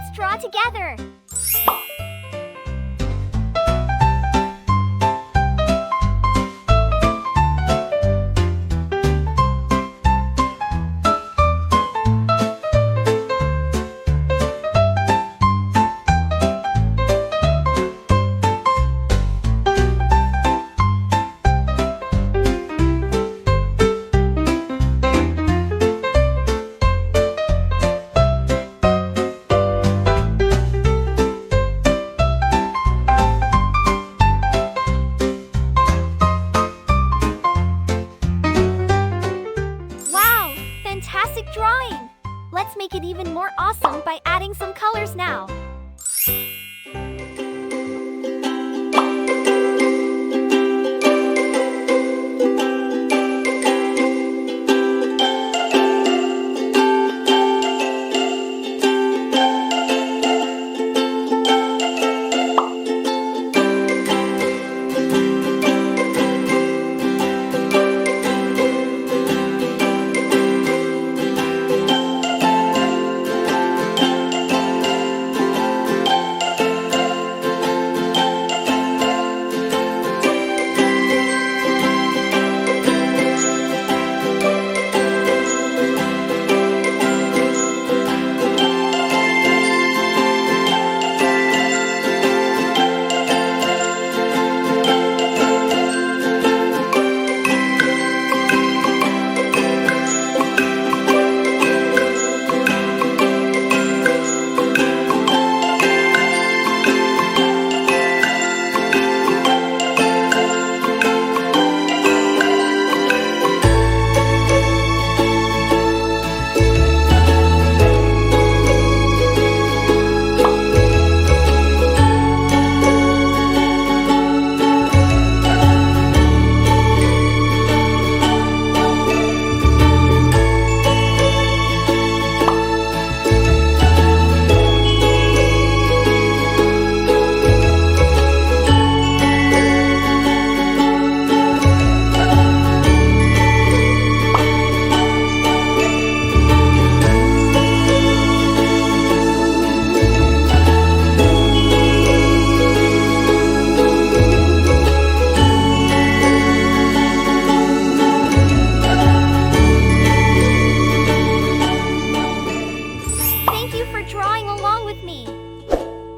Let's draw together. Fantastic drawing! Let's make it even more awesome by adding some colors now.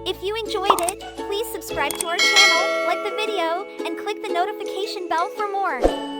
If you enjoyed it, please subscribe to our channel, like the video, and click the notification bell for more.